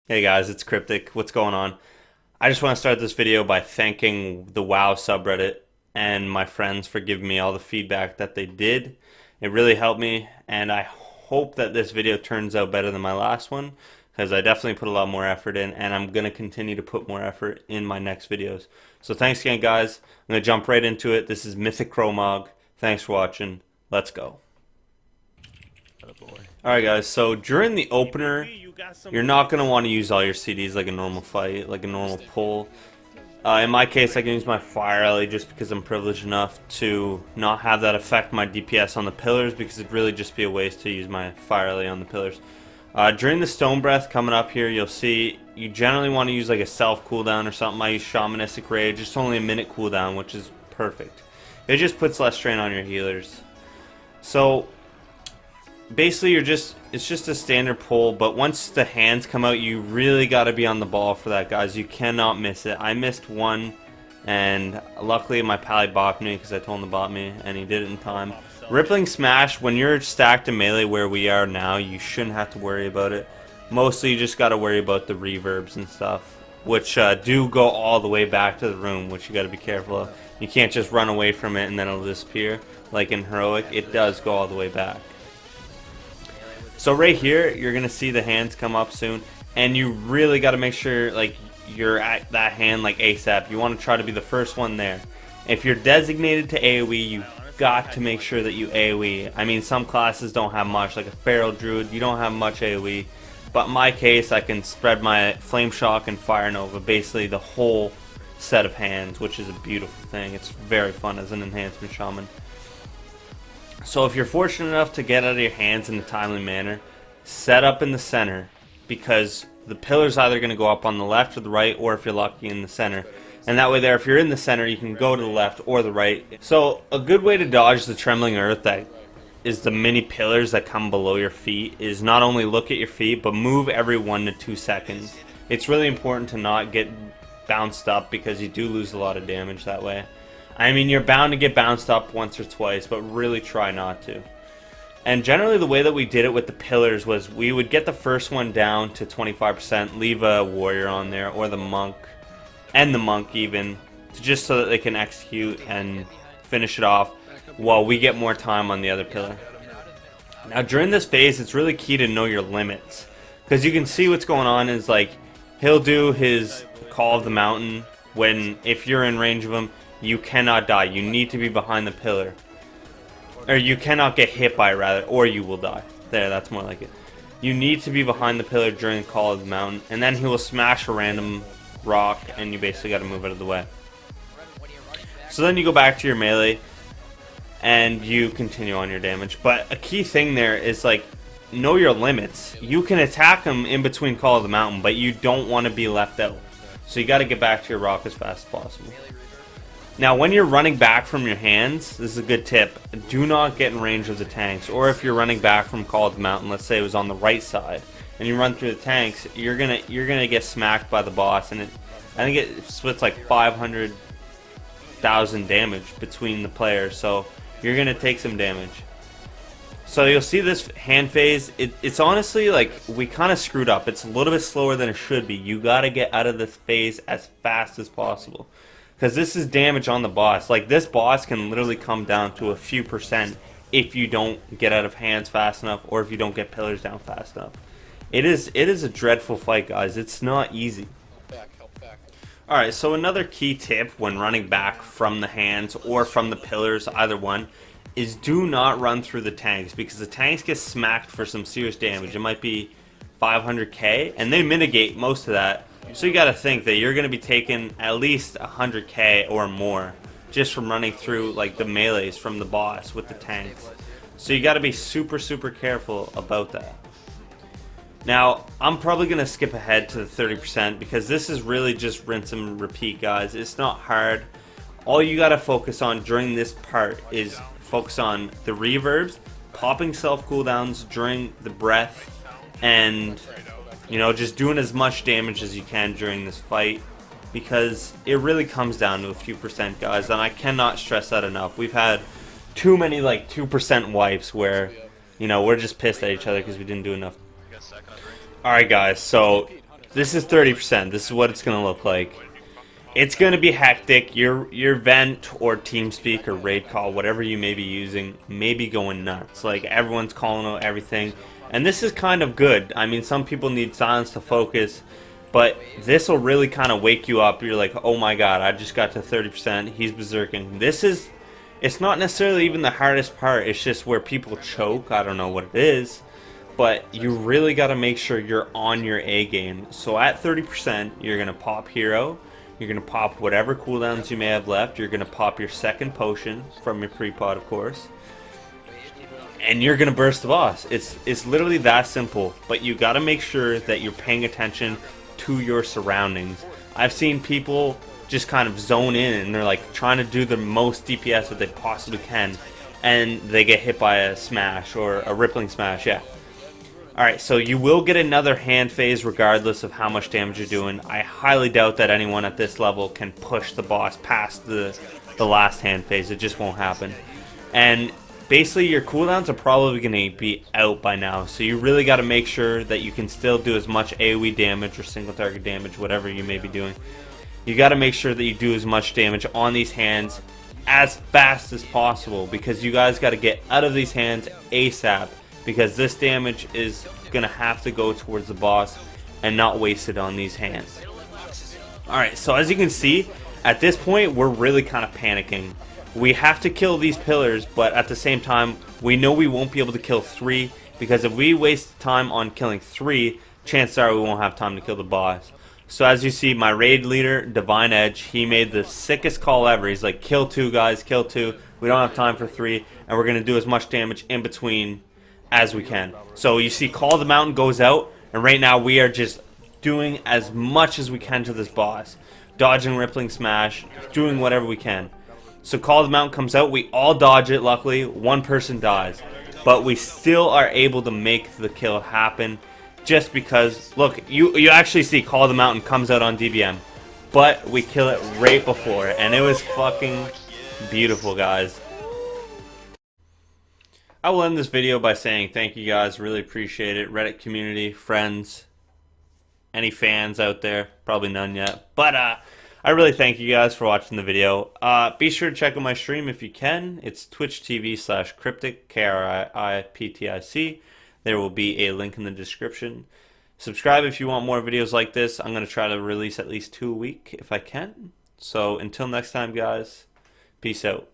Hey guys, it's Cryptic. What's going on? I just want to start this video by thanking the WoW subreddit and my friends for giving me all the feedback that they did. It really helped me, and I hope that this video turns out better than my last one, because I definitely put a lot more effort in, and I'm going to continue to put more effort in my next videos. So thanks again, guys. I'm going to jump right into it. This is Mythic Kromog. Thanks for watching. Let's go. Alright guys, so during the opener, you're not going to want to use all your CDs like a normal fight, like a normal pull. In my case, I can use my Fire Alley just because I'm privileged enough to not have that affect my DPS on the pillars, because it'd really just be a waste to use my Fire Alley on the pillars. During the Stone Breath coming up here, you'll see you generally want to use like a self cooldown or something. I use Shamanistic Rage, just only a minute cooldown, which is perfect. It just puts less strain on your healers. So basically it's just a standard pull, but once the hands come out, you really got to be on the ball for that, guys. You cannot miss it. I missed one, and luckily my pally bopped me because I told him to bop me, and he did it in time. Rippling Smash, when you're stacked in melee where we are now, you shouldn't have to worry about it. Mostly you just got to worry about the reverbs and stuff, which do go all the way back to the room, which you got to be careful of. You can't just run away from it and then it'll disappear. Like in Heroic, it does go all the way back. So right here, you're going to see the hands come up soon, and you really got to make sure like you're at that hand like ASAP. You want to try to be the first one there. If you're designated to AoE, you got to make sure that you AoE. I mean, some classes don't have much, like a Feral Druid, you don't have much AoE. But in my case, I can spread my Flame Shock and Fire Nova, basically the whole set of hands, which is a beautiful thing. It's very fun as an enhancement shaman. So if you're fortunate enough to get out of your hands in a timely manner, set up in the center, because the pillar's either going to go up on the left or the right, or if you're lucky, in the center. And that way there, if you're in the center, you can go to the left or the right. So a good way to dodge the Trembling Earth, that is the mini pillars that come below your feet, is not only look at your feet, but move every 1 to 2 seconds. It's really important to not get bounced up, because you do lose a lot of damage that way. I mean, you're bound to get bounced up once or twice, but really try not to. And generally the way that we did it with the pillars was we would get the first one down to 25%, leave a warrior on there, or the monk, and the monk even, just so that they can execute and finish it off while we get more time on the other pillar. Now during this phase, it's really key to know your limits, because you can see what's going on is like he'll do his Call of the Mountain when, if you're in range of him, you cannot die. You need to be behind the pillar. Or you cannot get hit by it, rather, or you will die. There, that's more like it. You need to be behind the pillar during the Call of the Mountain, and then he will smash a random rock, and you basically got to move out of the way. So then you go back to your melee, and you continue on your damage. But a key thing there is, like, know your limits. You can attack him in between Call of the Mountain, but you don't want to be left out. So you got to get back to your rock as fast as possible. Now when you're running back from your hands, this is a good tip, do not get in range of the tanks. Or if you're running back from Call of the Mountain, let's say it was on the right side, and you run through the tanks, you're gonna get smacked by the boss, and I think it splits like 500,000 damage between the players, so you're gonna take some damage. So you'll see this hand phase, it's honestly like we kind of screwed up. It's a little bit slower than it should be. You gotta get out of this phase as fast as possible, because this is damage on the boss. Like, this boss can literally come down to a few percent if you don't get out of hands fast enough, or if you don't get pillars down fast enough. It is a dreadful fight, guys. It's not easy. Alright, so another key tip when running back from the hands or from the pillars, either one, is do not run through the tanks, because the tanks get smacked for some serious damage. It might be 500k, and they mitigate most of that. So you got to think that you're going to be taking at least 100k or more just from running through like the melees from the boss with the tanks. So you got to be super careful about that. Now I'm probably going to skip ahead to the 30%, because this is really just rinse and repeat, guys. It's not hard. All you got to focus on during this part is focus on the reverbs, popping self cooldowns during the breath, and you know, just doing as much damage as you can during this fight, because it really comes down to a few percent, guys, and I cannot stress that enough. We've had too many like 2% wipes where, you know, we're just pissed at each other because we didn't do enough. Alright guys, so this is 30%. This is what it's gonna look like. It's gonna be hectic. Your vent or TeamSpeak or raid call, whatever you may be using, may be going nuts. Like everyone's calling out everything, and this is kind of good. I mean, some people need silence to focus, but this will really kind of wake you up. You're like, oh my god, I just got to 30%. He's berserking. It's not necessarily even the hardest part. It's just where people choke. I don't know what it is, but you really got to make sure you're on your A game. So at 30%, you're gonna pop hero. You're going to pop whatever cooldowns you may have left. You're going to pop your second potion from your pre-pod, of course. And you're going to burst the boss. It's literally that simple. But you got to make sure that you're paying attention to your surroundings. I've seen people just kind of zone in and they're like trying to do the most DPS that they possibly can. And they get hit by a smash or a rippling smash, yeah. Alright, so you will get another hand phase regardless of how much damage you're doing. I highly doubt that anyone at this level can push the boss past the last hand phase. It just won't happen. And basically your cooldowns are probably going to be out by now. So you really got to make sure that you can still do as much AoE damage or single target damage, whatever you may be doing. You got to make sure that you do as much damage on these hands as fast as possible, because you guys got to get out of these hands ASAP. Because this damage is going to have to go towards the boss and not wasted on these hands. Alright, so as you can see, at this point we're really kind of panicking. We have to kill these pillars, but at the same time we know we won't be able to kill 3, because if we waste time on killing 3, chances are we won't have time to kill the boss. So as you see, my raid leader, Divine Edge, he made the sickest call ever. He's like, kill 2 guys, kill 2, we don't have time for 3, and we're going to do as much damage in between as we can. So you see Call of the Mountain goes out, and right now we are just doing as much as we can to this boss. Dodging Rippling Smash, doing whatever we can. So Call of the Mountain comes out, we all dodge it, luckily, one person dies. But we still are able to make the kill happen, just because, look, you actually see Call of the Mountain comes out on DBM. But we kill it right before, and it was fucking beautiful, guys. I will end this video by saying thank you guys, really appreciate it. Reddit community, friends, any fans out there, probably none yet. But I really thank you guys for watching the video. Be sure to check out my stream if you can. It's twitch.tv/Kriptic, Kriptic. There will be a link in the description. Subscribe if you want more videos like this. I'm going to try to release at least 2 a week if I can. So until next time, guys, peace out.